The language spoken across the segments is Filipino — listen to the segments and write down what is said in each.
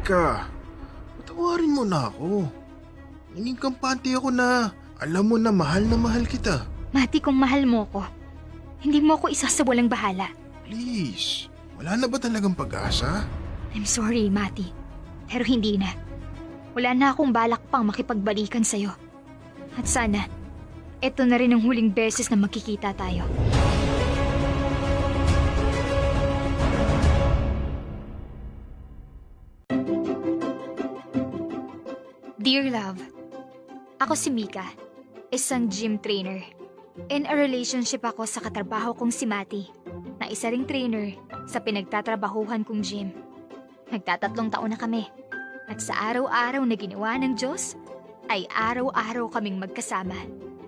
Mika, patawarin mo na ako. Naging kampante ako na alam mo na mahal kita. Mati, kung mahal mo ko, hindi mo ako isasawalang bahala. Please, wala na ba talagang pag-asa? I'm sorry, Mati. Pero hindi na. Wala na akong balak pang makipagbalikan sa'yo. At sana, eto na rin ang huling beses na magkikita tayo. Dear love, ako si Mika, isang gym trainer. In a relationship ako sa katrabaho kong si Mati, na isa ring trainer sa pinagtatrabahuhan kong gym. Nagtatatlong taon na kami, at sa araw-araw na ginawa ng Diyos, ay araw-araw kaming magkasama.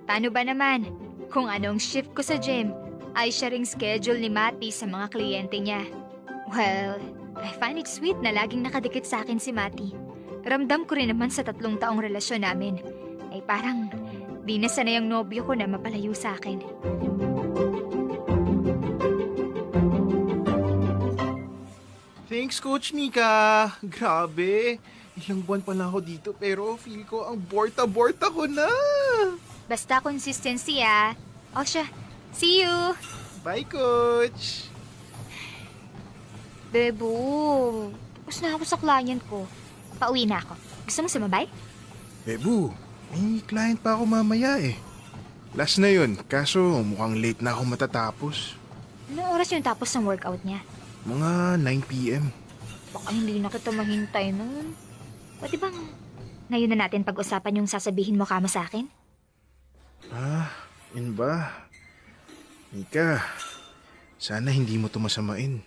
Paano ba naman kung anong shift ko sa gym ay siya ring schedule ni Mati sa mga kliyente niya? Well, I find it sweet na laging nakadikit sa akin si Mati. Ramdam ko rin naman sa 3 taong relasyon namin ay parang di na sanay ang nobyo ko na mapalayo sa akin. Thanks, Coach Mika. Grabe. Ilang buwan pa lang ako dito pero feel ko ang borta-borta ko na. Basta consistency ah. O siya, see you! Bye, Coach. Bebo, tapos na ako sa client ko. Pauwi na ako. Gusto mo sumabay? Bebu, may client pa ako mamaya eh. Last na yun, kaso mukhang late na ako matatapos. Anong oras yung tapos ng workout niya? Mga 9 p.m. Baka hindi na kita maghintay nun. Pwede bang ngayon na natin pag-usapan yung sasabihin mo kamo sa akin? Yun ba? Mika, sana hindi mo tumasamain.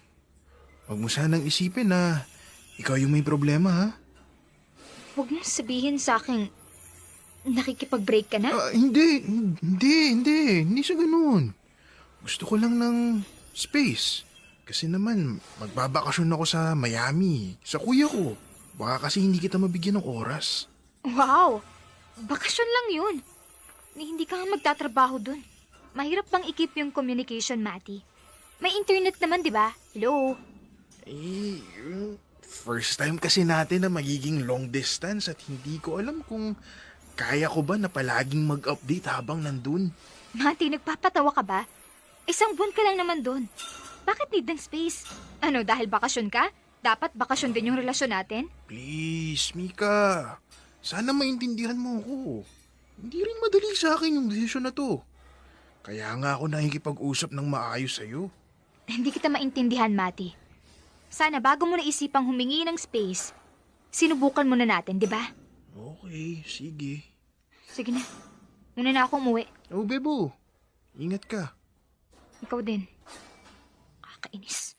Huwag mo sanang isipin na ikaw yung may problema, ha? Huwag mo sabihin sa akin, nakikipag-break ka na? Hindi sa ganun. Gusto ko lang ng space. Kasi naman, magbabakasyon ako sa Miami, sa kuya ko. Baka kasi hindi kita mabigyan ng oras. Wow! Bakasyon lang yun. Hindi ka nga magtatrabaho dun. Mahirap bang i-keep yung communication, Mati? May internet naman, di ba? Hello? First time kasi natin na magiging long distance at hindi ko alam kung kaya ko ba na palaging mag-update habang nandun. Mati, nagpapatawa ka ba? 1 buwan ka lang naman dun. Bakit need ng space? Ano, dahil bakasyon ka? Dapat bakasyon din yung relasyon natin? Please, Mika. Sana maintindihan mo ako. Hindi rin madali sa akin yung desisyon na to. Kaya nga ako nakikipag-usap ng maayos sa'yo. Hindi kita maintindihan, Mati. Sana bago mo naisipang humingi ng space, sinubukan muna natin, di ba? Okay, sige. Sige na. Muna na ako umuwi. Oh, Bebo. Ingat ka. Ikaw din. Kakainis.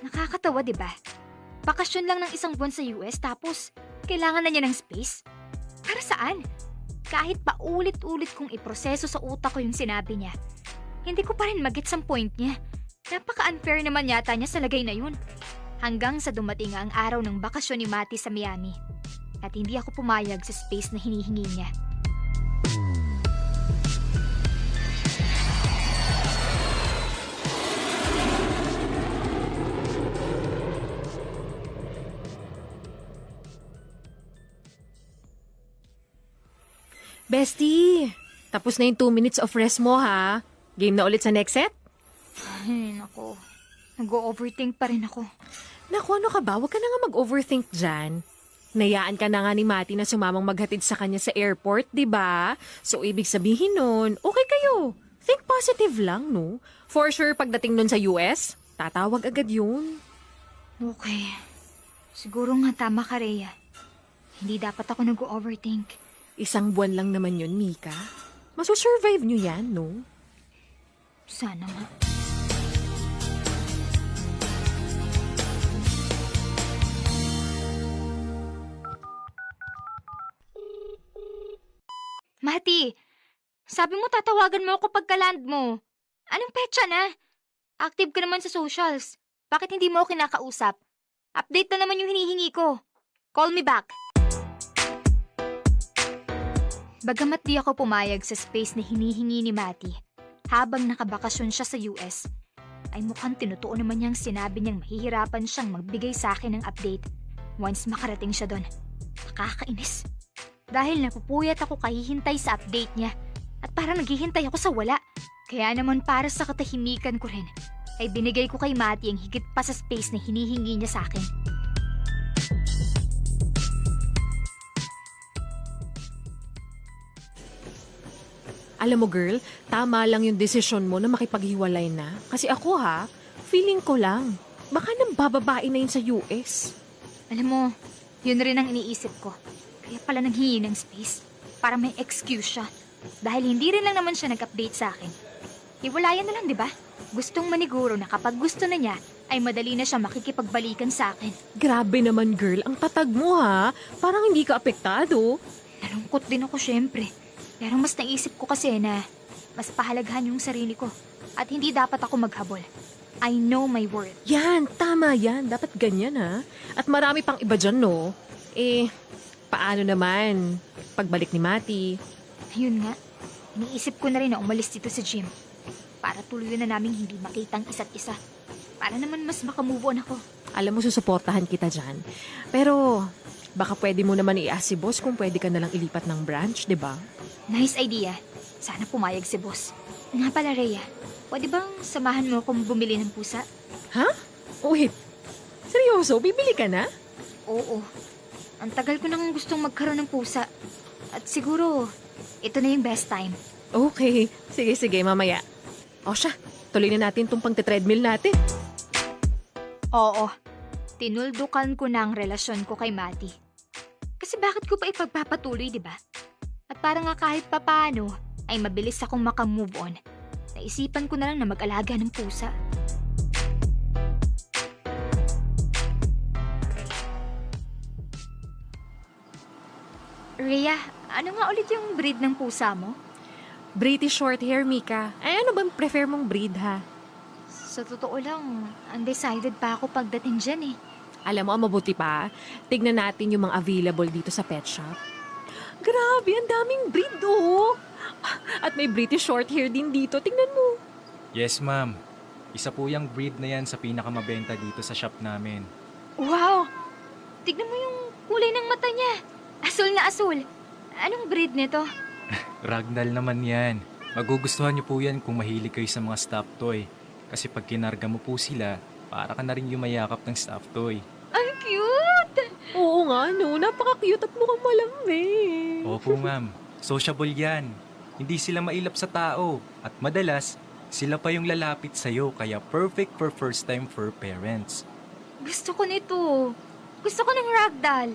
Nakakatawa, di ba? Bakasyon lang ng 1 buwan sa US tapos kailangan na niya ng space? Para saan? Kahit pa ulit-ulit kong iproseso sa utak ko yung sinabi niya, hindi ko pa rin magets ang point niya. Napaka-unfair naman yata niya sa lagay na yun. Hanggang sa dumating ang araw ng bakasyon ni Mati sa Miami. At hindi ako pumayag sa space na hinihingi niya. Bestie, tapos na yung 2 minutes of rest mo ha. Game na ulit sa next set? Ay, nako. Nag-overthink pa rin ako. Naku, ano ka ba? Huwag ka na nga mag-overthink dyan. Nayaan ka na nga ni Mati na sumamang maghatid sa kanya sa airport, di ba? So, ibig sabihin nun, okay kayo. Think positive lang, no? For sure, pagdating nun sa US, tatawag agad yun. Okay. Siguro nga tama ka, Rhea. Hindi dapat ako nag-overthink. 1 buwan lang naman yun, Mika. Maso-survive nyo yan, no? Sana nga. Mati, sabi mo tatawagan mo ako pagka-land mo. Anong petsa na? Active ka naman sa socials. Bakit hindi mo ako kinakausap? Update na naman yung hinihingi ko. Call me back. Bagamat di ako pumayag sa space na hinihingi ni Mati habang nakabakasyon siya sa US, ay mukhang tinutuon naman niyang sinabi niyang mahihirapan siyang magbigay sa akin ng update once makarating siya doon. Nakakainis. Dahil napupuyat ako kahihintay sa update niya at parang naghihintay ako sa wala. Kaya naman para sa katahimikan ko rin, ay binigay ko kay Mati ang higit pa sa space na hinihingi niya sa akin. Alam mo girl, tama lang yung desisyon mo na makipaghiwalay na. Kasi ako feeling ko lang, baka nang bababae na yun sa US. Alam mo, yun rin ang iniisip ko. Kaya pala nanghingi ng space para may excuse siya. Dahil hindi rin lang naman siya nag-update sa akin. Hiwalayan na lang, di ba? Gustong maniguro na kapag gusto na niya, ay madali na siya makikipagbalikan sa akin. Grabe naman girl, ang tatag mo Parang hindi ka apektado. Nalungkot din ako syempre. Pero mas naisip ko kasi na mas pahalagahan yung sarili ko. At hindi dapat ako maghabol. I know my worth. Yan, tama yan. Dapat ganyan At marami pang iba dyan, no? Paano naman? Pagbalik ni Mati. Ayun nga, iniisip ko na rin na umalis dito sa gym. Para tuluyan na naming hindi makita ang isa't isa. Para naman mas makamove on ako. Alam mo, susuportahan kita dyan. Pero, baka pwede mo naman i-ask si boss kung pwede ka nalang ilipat ng branch, di ba? Nice idea. Sana pumayag si boss. Nga pala, Rhea, pwede bang samahan mo akong bumili ng pusa? Ha? Wait. Seryoso? Bibili ka na? Oo. Ang tagal ko nang gustong magkaroon ng pusa. At siguro, ito na yung best time. Okay. Sige, mamaya. O siya, tuloy na natin tong pang-treadmill natin. Oo. Tinuldukan ko na ang relasyon ko kay Mati. Kasi bakit ko pa ipagpapatuloy, di ba? At para nga kahit papaano, ay mabilis akong makamove on. Naisipan ko na lang na mag-alaga ng pusa. Rhea, ano nga ulit yung breed ng pusa mo? British Shorthair, Mika. Ay, ano bang prefer mong breed, Sa totoo lang, undecided pa ako pagdating dyan eh. Alam mo, ang mabuti pa, tignan natin yung mga available dito sa pet shop. Grabe, ang daming breed, At may British Shorthair din dito. Tingnan mo. Yes, ma'am. Isa po yung breed na yan sa pinakamabenta dito sa shop namin. Wow! Tignan mo yung kulay ng mata niya. Asul na asul. Anong breed nito? Ragdoll naman yan. Magugustuhan niyo po yan kung mahilig kayo sa mga stuffed toy. Kasi pag kinarga mo po sila, para ka na rin yumayakap ng stuffed toy. Ang cute! Oo nga, no. Napaka-cute at mukhang malambing. Opo, ma'am. Sociable yan. Hindi sila mailap sa tao. At madalas, sila pa yung lalapit sa'yo. Kaya perfect for first-time fur parents. Gusto ko nito. Gusto ko ng ragdoll.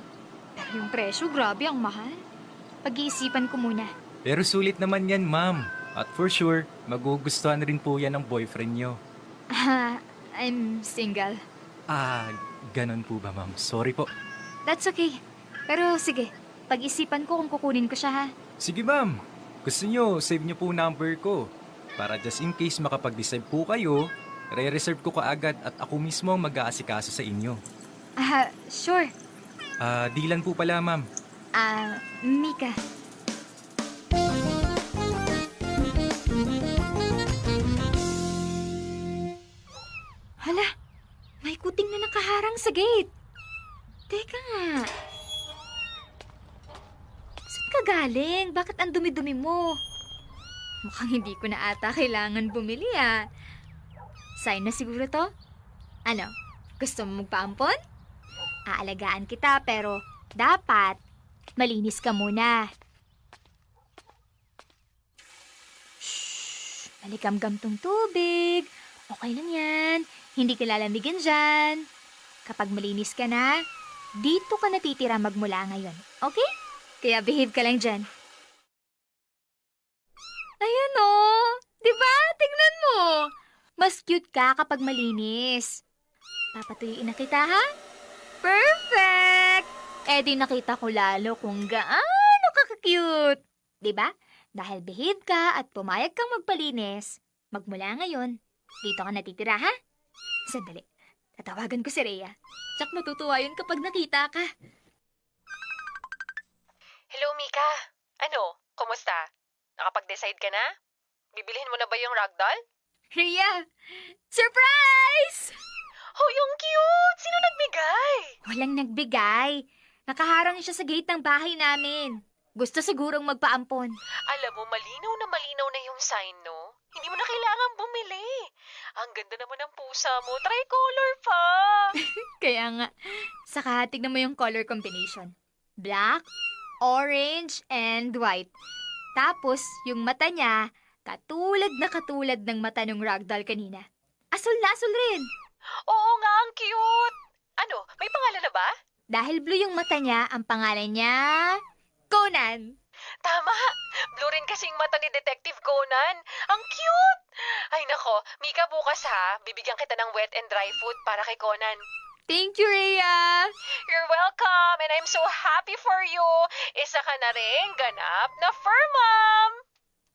Pero yung presyo, grabe, ang mahal. Pag-iisipan ko muna. Pero sulit naman yan, ma'am. At for sure, magugustuhan rin po yan ng boyfriend nyo. I'm single. Ganon po ba, ma'am? Sorry po. That's okay. Pero sige, pag-isipan ko kung kukunin ko siya, ha? Sige, ma'am. Gusto nyo, save nyo po number ko. Para just in case makapag-decide po kayo, re-reserve ko kaagad at ako mismo ang mag-aasikaso sa inyo. Sure. Dilan po pala, ma'am. Mika. Hala, may kuting na nakaharang sa gate. Teka nga. Saan ka galing? Bakit ang dumi-dumi mo? Mukhang hindi ko na ata kailangan bumili, Sign na siguro to? Ano, gusto mo magpaampon? Aalagaan kita pero dapat malinis ka muna. Shhh! Malikam-gam tong tubig. Okay lang yan. Hindi ka lalamigin dyan. Kapag malinis ka na, dito ka natitira magmula ngayon. Okay? Kaya behave ka lang dyan. Ayan o. Diba? Tignan mo. Mas cute ka kapag malinis. Papatuyuin na kita, ha? Perfect! Eh di nakita ko lalo kung gaano ka-cute. Diba? Dahil behave ka at pumayag kang magpalinis, magmula ngayon, dito ka natitira, ha? Sandali. Tatawagan ko si Rhea. Tsak matutuwa yun kapag nakita ka. Hello, Mika. Ano? Kumusta? Nakapag-decide ka na? Bibilhin mo na ba yung ragdoll? Rhea! Surprise! Oh, yung cute! Sino nagbigay? Walang nagbigay. Nakaharang siya sa gate ng bahay namin. Gusto sigurong magpaampon. Alam mo, malinaw na yung sign, no? Hindi mo na kailangan bumili. Ang ganda naman ng pusa mo. Tricolor pa! Kaya nga, saka tignan mo yung color combination. Black, orange, and white. Tapos, yung mata niya, katulad ng mata ng ragdoll kanina. Asul na asul rin. Oo nga, ang cute! Ano, may pangalan na ba? Dahil blue yung mata niya, ang pangalan niya... Conan! Tama! Blue rin kasing mata ni Detective Conan. Ang cute! Ay nako, Mika, bukas ha. Bibigyan kita ng wet and dry food para kay Conan. Thank you, Rhea! You're welcome and I'm so happy for you. Isa ka na rin ganap na fur mom.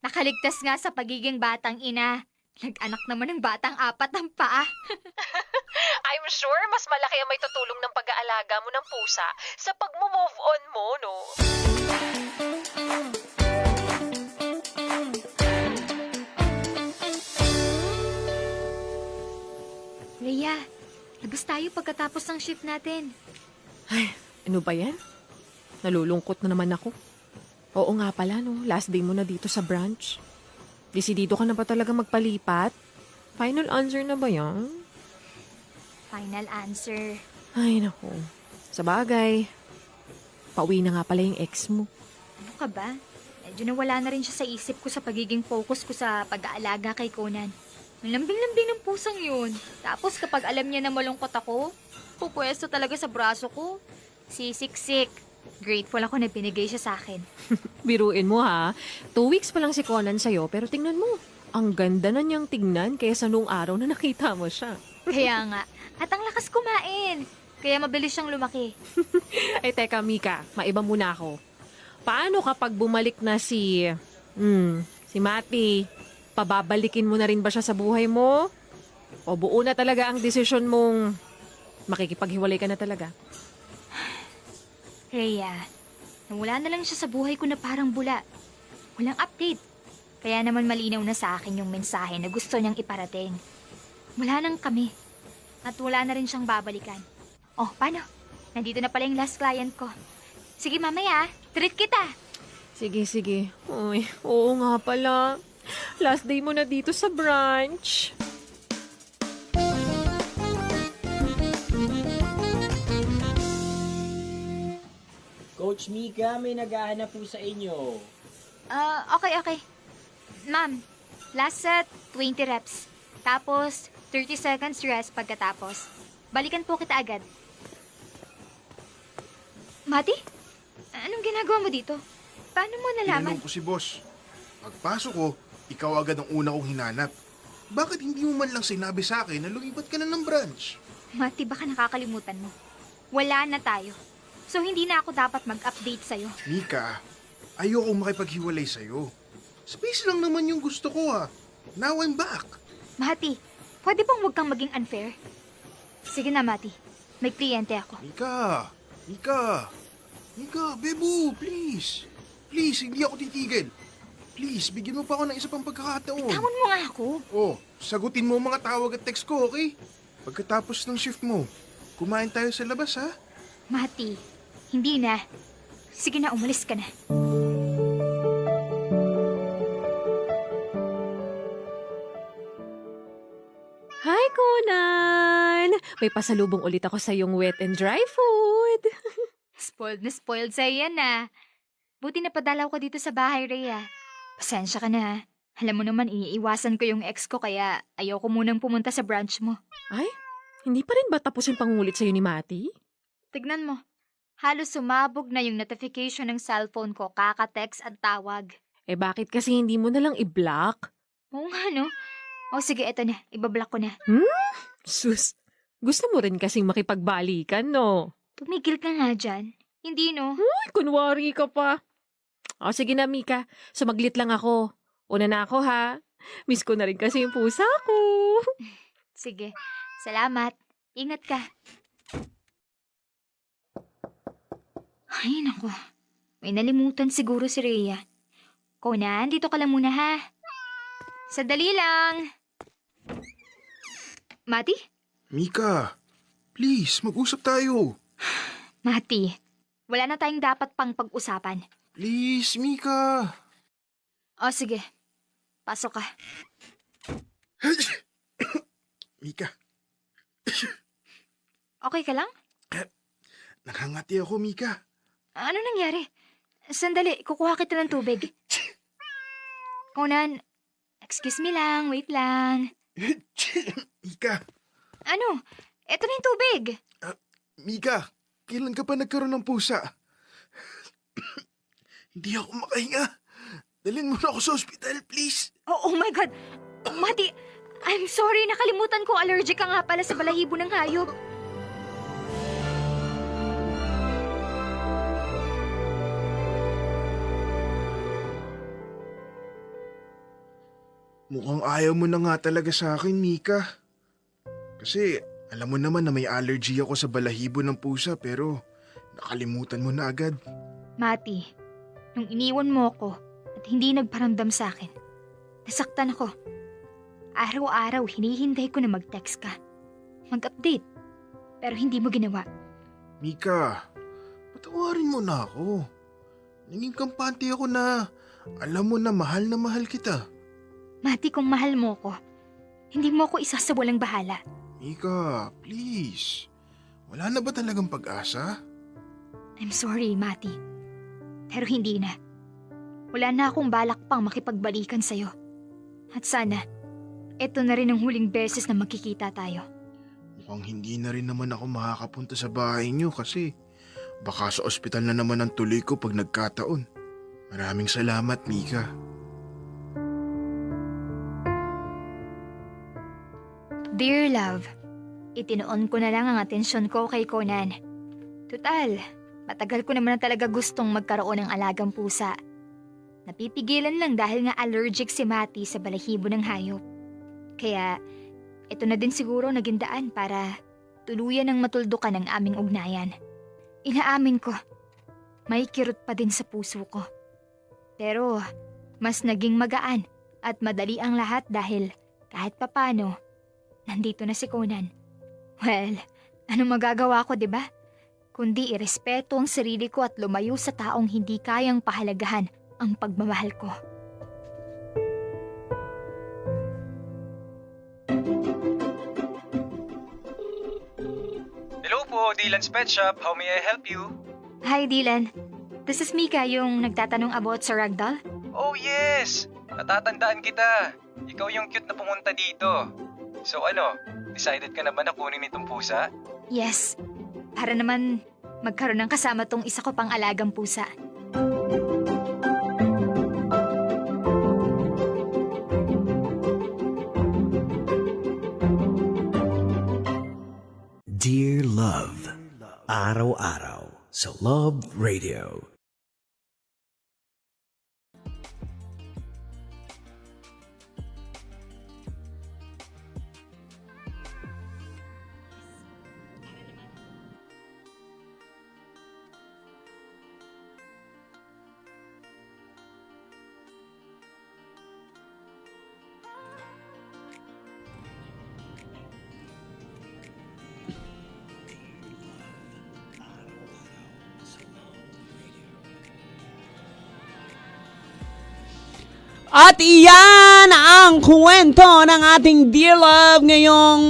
Nakaligtas nga sa pagiging batang ina. Nag-anak naman ng batang 4 ng paa. I'm sure mas malaki ang may tutulong ng pag-aalaga mo ng pusa sa pag-move on mo, no? Rhea, labas tayo pagkatapos ng shift natin. Ay, ano ba yan? Nalulungkot na naman ako. Oo nga pala, no? Last day mo na dito sa branch. Desidido ka na ba talaga magpalipat? Final answer na ba yan? Final answer. Ay, naku. Sa bagay, pauwi na nga pala yung ex mo. Ano ka ba? Medyo nawala na rin siya sa isip ko sa pagiging focus ko sa pag-aalaga kay Conan. Ang lambing-lambing ng pusang yun. Tapos kapag alam niya na malungkot ako, pupwesto talaga sa braso ko. Sisiksik. Grateful ako na binigay siya sa akin. Biruin mo ha. 2 weeks pa lang si Conan sa'yo, pero tingnan mo. Ang ganda na niyang tingnan kaysa nung araw na nakita mo siya. Kaya nga. At ang lakas kumain. Kaya mabilis siyang lumaki. Ay, teka, Mika. Maiba muna ako. Paano kapag bumalik na si Mati? Pababalikin mo na rin ba siya sa buhay mo? O buo na talaga ang desisyon mong makikipaghiwalay ka na talaga? Rhea, nawala na lang siya sa buhay ko na parang bula. Walang update. Kaya naman malinaw na sa akin yung mensahe na gusto niyang iparating. Wala nang kami. At wala na rin siyang babalikan. Oh, paano? Nandito na pala yung last client ko. Sige mamaya, treat kita. Sige, sige. Uy, oo nga pala. Last day mo na dito sa branch. Coach Mika, may naghahanap po sa inyo. Okay. Ma'am, last set, 20 reps. Tapos, 30 seconds rest pagkatapos. Balikan po kita agad. Mati? Anong ginagawa mo dito? Paano mo nalaman? Tinanong ko si boss. Pagpasok ko, ikaw agad ang una kong hinanap. Bakit hindi mo man lang sinabi sa akin na lumipat ka na ng branch? Mati, baka nakakalimutan mo. Wala na tayo. So, hindi na ako dapat mag-update sa'yo. Mika, ayokong makipaghiwalay sa'yo. Space lang naman yung gusto ko ha. Now I'm back. Mati, pwede bang huwag kang maging unfair? Sige na, Mati. May kliyente ako. Mika, Bebo, please. Please, hindi ako titigil. Please, bigyan mo pa ako ng isa pang pagkakataon. Tawon mo nga ako. Oh, sagutin mo ang mga tawag at text ko, okay? Pagkatapos ng shift mo, kumain tayo sa labas, ha? Mati, hindi na. Sige na, umalis ka na. Hi, Conan! May pasalubong ulit ako sa yung wet and dry food. Spoiled na spoiled sa'yo yan ah. Buti na padalaw ko dito sa bahay, Rhea. Pasensya ka na ha. Alam mo naman, iniiwasan ko yung ex ko kaya ayoko munang pumunta sa branch mo. Ay, hindi pa rin ba tapos yung pangungulit sa'yo ni Mati? Tignan mo. Halos sumabog na yung notification ng cellphone ko, kaka-text at tawag. Eh bakit kasi hindi mo na lang i-block? Oo nga no? O sige, eto na. Ibablock ko na. Sus, gusto mo rin kasing makipagbalikan, no? Tumigil ka nga dyan. Hindi no? Ay, kunwari ka pa. O sige na, Mika. Sumaglit lang ako. Una na ako, ha? Miss ko na rin kasi yung pusa ko. Sige. Salamat. Ingat ka. Ay, naku. May nalimutan siguro si Rhea. Conan, dito ka lang muna ha. Sadali lang. Mati? Mika, please, mag-usap tayo. Mati, wala na tayong dapat pang pag-usapan. Please, Mika. O sige, pasok ka. Mika, Okay ka lang? nakangati ako, Mika. Ano nangyari? Sandali, kukuha kita ng tubig. Conan, excuse me lang, wait lang. Mika, Ano? Eto na yung tubig. Mika, kailan ka pa nagkaroon ng pusa? Hindi ako makahinga. Dalhin mo na ako sa ospital, please. Oh my God. Mati, I'm sorry, nakalimutan ko allergic ka nga pala sa balahibo ng hayop. Mukhang ayaw mo na nga talaga sa akin, Mika. Kasi alam mo naman na may allergy ako sa balahibo ng pusa pero nakalimutan mo na agad. Mati, nung iniwan mo ako at hindi nagparamdam sa akin, nasaktan ako. Araw-araw hinihintay ko na mag-text ka. Mag-update. Pero hindi mo ginawa. Mika, patawarin mo na ako. Naging kampante ako na alam mo na mahal kita. Mati, kung mahal mo ko, hindi mo ako isasawalang bahala. Mika, please. Wala na ba talagang pag-asa? I'm sorry, Mati. Pero hindi na. Wala na akong balak pang makipagbalikan sa'yo. At sana, ito na rin ang huling beses na magkikita tayo. Mukhang hindi na rin naman ako makakapunta sa bahay niyo kasi baka sa ospital na naman ang tuloy ko pag nagkataon. Maraming salamat, Mika. Dear love, itinoon ko na lang ang atensyon ko kay Conan. Tutal, matagal ko naman na talaga gustong magkaroon ng alagang pusa. Napipigilan lang dahil nga allergic si Mati sa balahibo ng hayop. Kaya, ito na din siguro naging daan para tuluyan ng matuldukan ang aming ugnayan. Inaamin ko, may kirot pa din sa puso ko. Pero, mas naging magaan at madali ang lahat dahil kahit papano, nandito na si Conan. Well, ano magagawa ko, 'di ba? Kundi irespeto ang sarili ko at lumayo sa taong hindi kayang pahalagahan ang pagmamahal ko. Hello po, Dylan's Pet Shop. How may I help you? Hi, Dylan. This is Mika, yung nagtatanong about sa ragdoll. Oh yes! Natatandaan kita. Ikaw yung cute na pumunta dito. So ano, decided ka na ba na kunin itong pusa? Yes, para naman magkaroon ng kasama tong isa ko pang alagang pusa. Dear Love, araw-araw sa Love Radio. At iyan ang kwento ng ating Dear Love ngayong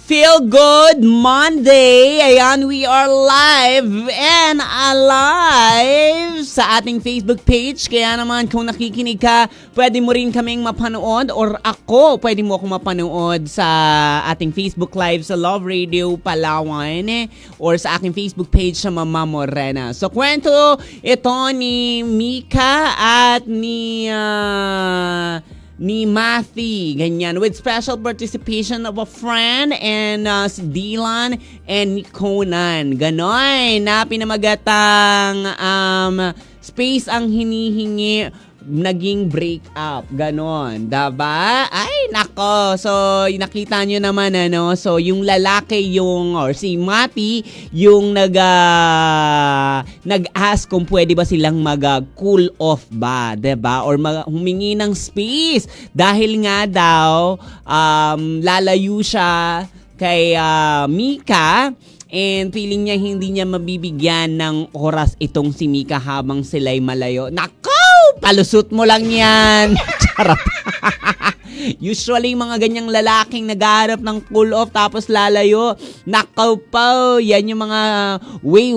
Feel Good Monday. Ayan, we are live and alive sa ating Facebook page. Kaya naman kung nakikinig ka, pwede mo rin kaming mapanood or ako, pwede mo akong mapanood sa ating Facebook Live sa Love Radio Palawan or sa aking Facebook page sa Mama Morena. So kwento ito ni Mika at ni Matthew, ganyan, with special participation of a friend and si Dylan and ni Conan. Ganon, na pinamagatang space ang hinihingi naging break up. Ganon. Diba? Ay, nako. So, nakita nyo naman, ano? So, yung lalaki or si Mati, yung nag-ask kung pwede ba silang mag-cool off ba, 'di ba? Or humingi ng space dahil nga daw lalayo siya kay Mika, and feeling niya hindi niya mabibigyan ng oras itong si Mika habang sila'y malayo. Nako! Palusot mo lang yan! Charot! Usually, mga ganyang lalaking naghahanap ng cool off tapos lalayo. Nakaw po, yan yung mga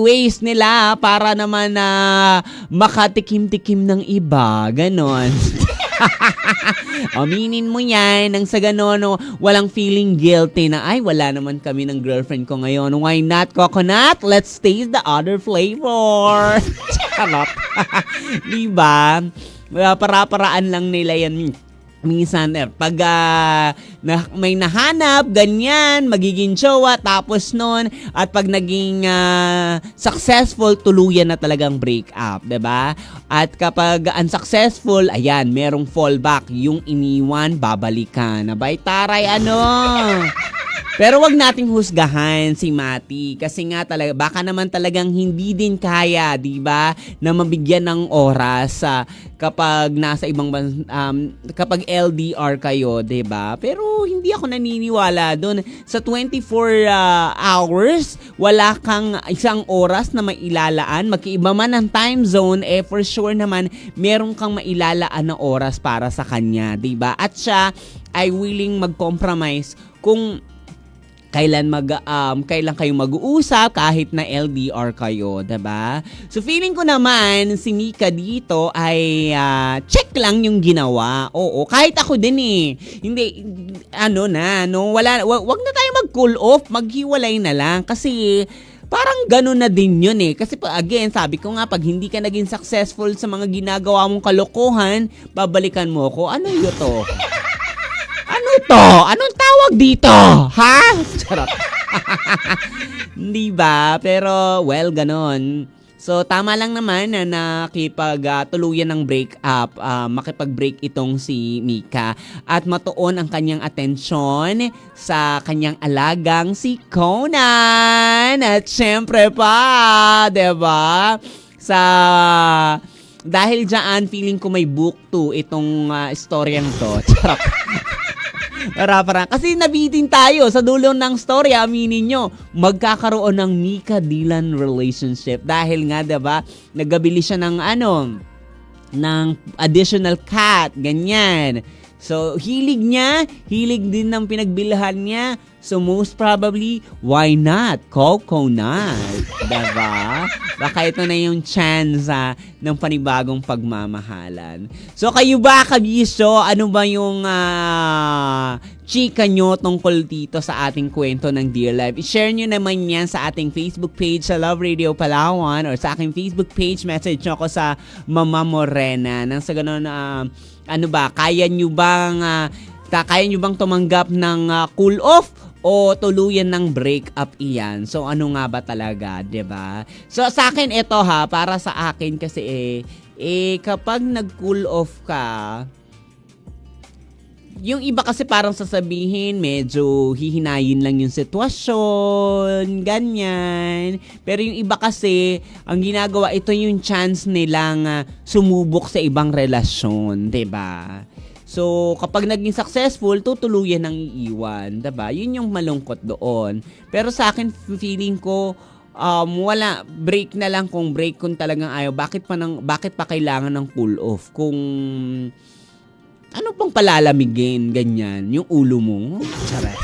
ways nila para naman na makatikim-tikim ng iba. Ganon. Aminin mo yan nang sa ganon, walang feeling guilty na, ay, wala naman kami ng girlfriend ko ngayon. Why not, coconut? Let's taste the other flavor. Charot. Diba? Para-paraan lang nila yan. Minsan, pag may nahanap, ganyan, magiging jowa, tapos nun, at pag naging successful, tuluyan na talagang break up, 'di ba? At kapag unsuccessful, ayan, merong fallback, yung iniwan, babalikan. Abay, taray, ano? Pero wag nating husgahan si Mati kasi nga talaga baka naman talagang hindi din kaya, 'di ba, na mabigyan ng oras kapag nasa ibang kapag LDR kayo, 'di ba? Pero hindi ako naniniwala doon sa 24 hours, wala kang isang oras na mailalaan, magkaiba man ang time zone, for sure naman meron kang mailalaan na oras para sa kanya, 'di ba? At siya ay willing mag-compromise kung kailan kayo mag-uusap kahit na LDR kayo, 'di ba? So feeling ko naman si Mika dito ay check lang yung ginawa. Oo, kahit ako din eh. Hindi wag na tayo mag-cool off, maghiwalay na lang kasi parang gano'n na din yun eh. Kasi again, sabi ko nga, pag hindi ka naging successful sa mga ginagawa mong kalokohan, babalikan mo ko. Ano yun to? Ano to? Anong tawag dito? Ha? Charot. Hindi ba? Pero, well, ganon. So, tama lang naman na nakipag-tuluyan ng break-up, makipag-break itong si Mika at matuon ang kanyang atensyon sa kanyang alagang si Conan. At syempre pa, 'di ba? Dahil dyan, feeling ko may book 2 itong istoryang to. Charot. Para kasi nabitin tayo sa dulo ng story, aminin nyo, magkakaroon ng Mika Dylan relationship dahil nga 'di ba, nagbili siya ng ng additional cat, ganyan. So hilig din ng pinagbilhan niya. So most probably, why not? Coconut. Diba? Baka ito na yung chance ng panibagong pagmamahalan. So kayo ba, kabisyo, ano ba yung chika nyo tungkol dito sa ating kwento ng Dear Life? I-share nyo naman yan sa ating Facebook page sa Love Radio Palawan or sa aking Facebook page, message nyo ako sa Mama Morena. Nang sa ganun, kaya nyo bang tumanggap ng cool off o tuluyan ng break up iyan? So ano nga ba talaga, 'di ba? So sa akin ito para sa akin kasi kapag nag-cool off ka, yung iba kasi parang sasabihin medyo hihinayin lang yung sitwasyon, ganyan. Pero yung iba kasi, ang ginagawa, ito yung chance nilang sumubok sa ibang relasyon, 'di ba? So, kapag naging successful, tutuluyan ng iiwan, 'di ba? Yun yung malungkot doon. Pero sa akin, feeling ko, wala, break na lang kung talagang ayaw. Bakit pa kailangan ng cool off? Kung ano pang palalamigin, ganyan, yung ulo mo? Chares.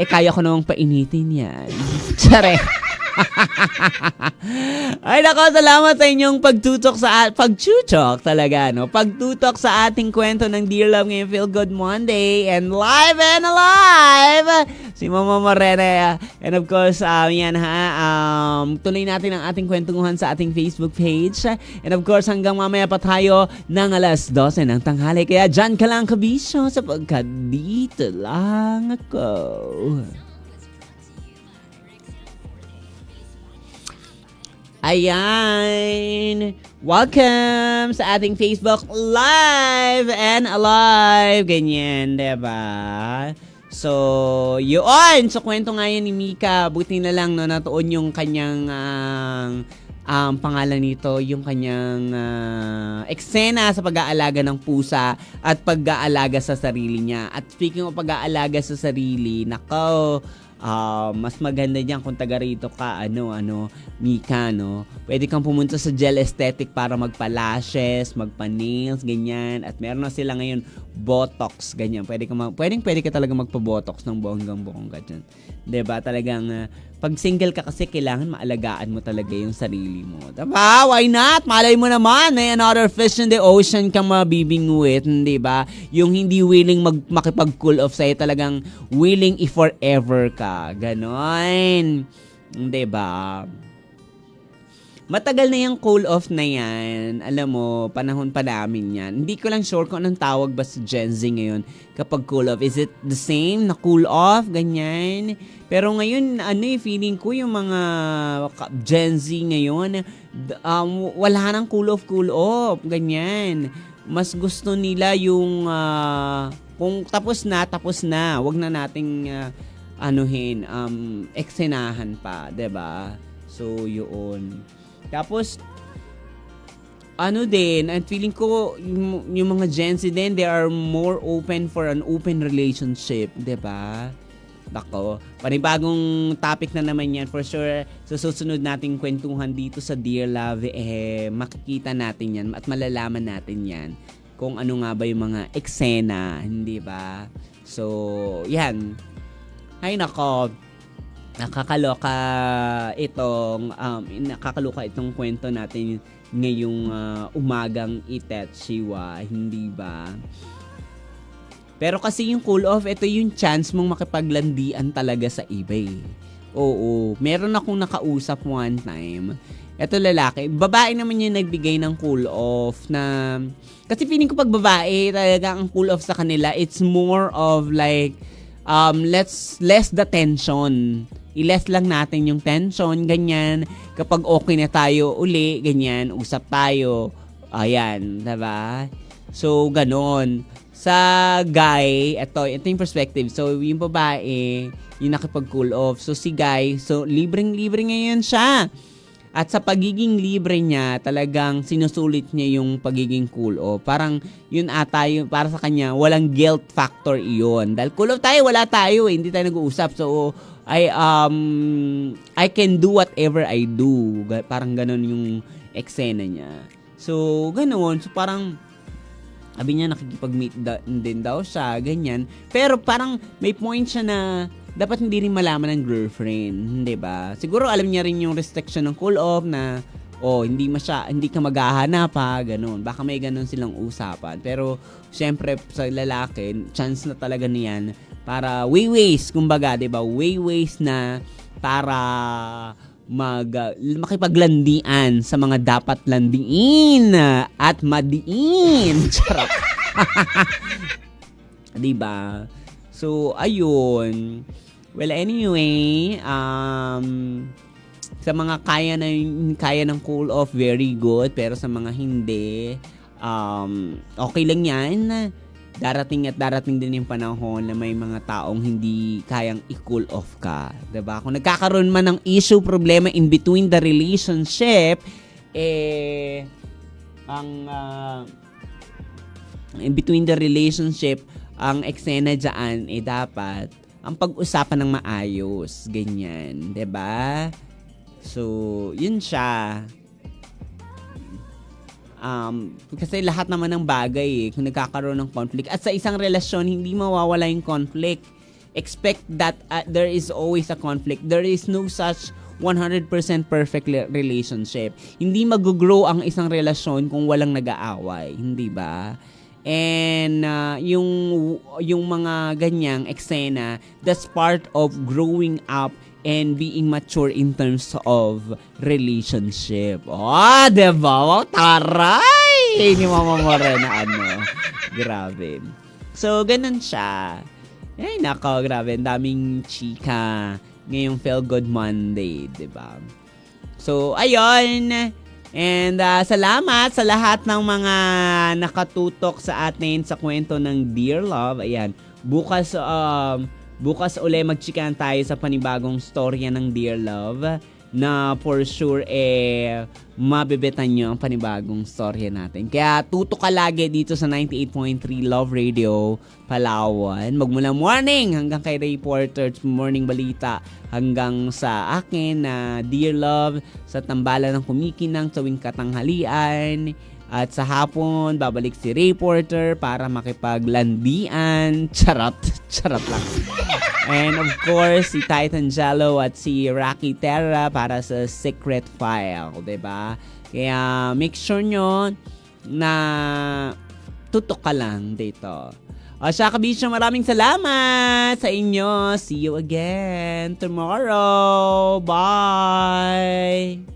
Kaya ko namang painitin yan. Chares. Ay nako, salamat sa inyong pagtutok talaga, no? Pagtutok sa ating kwento ng Dear Love ngayong Feel Good Monday, and live and alive si Mama Morena. And of course, tuloy natin ang ating kwentuhan sa ating Facebook page. And of course, hanggang mamaya pa tayo ng 12:00 ng tanghali. Kaya dyan ka lang, kabisyo, sapagkat dito lang ako. Ayan. Welcome sa ating Facebook Live and Alive. Ganyan, diba? So, yun. So, kwento nga yan ni Mika. Buti na lang, no, natuon yung kanyang pangalan nito, yung kanyang eksena sa pag-aalaga ng pusa at pag-aalaga sa sarili niya. At speaking of pag-aalaga sa sarili, nako, mas maganda diyan kung taga rito ka, Mika, no? Pwede kang pumunta sa Gel Aesthetic para magpa-lashes, magpa-nails, ganyan. At meron na sila ngayon Botox, ganyan. Pwede ka talaga magpa-Botox ng buong ganyan. 'Di ba? Talagang pag single ka kasi kailangan maalagaan mo talaga yung sarili mo. Diba? Why not? Malay mo naman, may another fish in the ocean kang mabibingwit, di ba? Yung hindi willing makipag-cool off sa'yo, talagang willing i-forever ka. Ganon. Di ba? Matagal na yung cool off na yan. Alam mo, panahon pa namin yan. Hindi ko lang sure kung anong tawag ba sa Gen Z ngayon kapag cool off. Is it the same na cool off? Ganyan. Pero ngayon, feeling ko yung mga Gen Z ngayon, wala nang cool off. Ganyan. Mas gusto nila yung, kung tapos na. Wag na nating, eksenahan pa. 'Di ba? So, yun. Tapos, feeling ko, yung mga Gen Z din, they are more open for an open relationship, 'di ba? Dako, panibagong topic na naman yan. For sure, sa susunod nating kwentuhan dito sa Dear Love, makikita natin yan at malalaman natin yan kung ano nga ba yung mga eksena, hindi ba? So, yan. Ay, nako. Nakakaloka itong kwento natin ngayong umagang Itetchiwa, hindi ba? Pero kasi yung cool off, ito yung chance mong makipaglandian talaga sa eBay. Oo, meron akong nakausap one time. Ito lalaki, babae naman yung nagbigay ng cool off na, kasi feeling ko pag babae talaga ang cool off sa kanila, it's more of like, let's less the tension. I-less lang natin yung tension, ganyan. Kapag okay na tayo uli, ganyan, usap tayo. Ayan, diba? So, ganon. Sa guy, ito yung perspective. So, yung babae, yung nakipag-cool off. So, si guy, so, libreng-libre ngayon siya. At sa pagiging libre niya, talagang sinusulit niya yung pagiging cool off. Parang yun ata, para sa kanya, walang guilt factor iyon. Dahil cool off tayo, wala tayo hindi tayo nag-uusap. So, I can do whatever I do. Parang ganon yung eksena niya. So, ganon. So, parang, sabi niya nakikipag-meet din daw siya, ganyan. Pero parang may point siya na dapat hindi rin malaman ng girlfriend, hindi ba? Siguro alam niya rin yung restriction ng cool off na hindi ka maghahanap pa, ganun. Baka may ganun silang usapan. Pero syempre sa lalaki, chance na talaga niyan para ways, kumbaga, 'di ba? Ways na para makipaglandian sa mga dapat landiin at madiin. Charot. 'Di ba? So, ayun. Well, anyway, sa mga kaya ng cool off, very good. Pero sa mga hindi, okay lang yan. Darating din yung panahon na may mga taong hindi kayang i-cool off ka. Diba? Kung nagkakaroon man ng issue, problema in between the relationship, in between the relationship, ang eksena dyan, dapat ang pag-usapan ng maayos. Ganyan. Diba? So, yun siya. Kasi lahat naman ng bagay kung nagkakaroon ng conflict. At sa isang relasyon, hindi mawawala yung conflict. Expect that there is always a conflict. There is no such 100% perfect relationship. Hindi mag-grow ang isang relasyon kung walang nag-aaway. Hindi ba? And yung mga ganyang eksena, that's part of growing up and being mature in terms of relationship. Diba? Wow, taray! Ni Mama Morena, grabe. So, ganun siya. Ay, nako, grabe. Ang daming chika ngayong Feel Good Monday, diba? So, ayun. And salamat sa lahat ng mga nakatutok sa atin sa kwento ng Dear Love. Ayan, bukas uli magchikan tayo sa panibagong storya ng Dear Love na for sure mabibitan nyo ang panibagong storya natin. Kaya tutok ka lagi dito sa 98.3 Love Radio Palawan. Magmula morning hanggang kay Reporters Morning Balita hanggang sa akin na Dear Love sa tambalan ng kumikinang tuwing katanghalian. At sa hapon, babalik si Reporter para makipaglandian. Charot lang. And of course, si Titan Jello at si Rocky Terra para sa Secret File, 'di ba? Kaya make sure nyo na tutok ka lang dito. O siya, kabisyo, maraming salamat sa inyo. See you again tomorrow. Bye!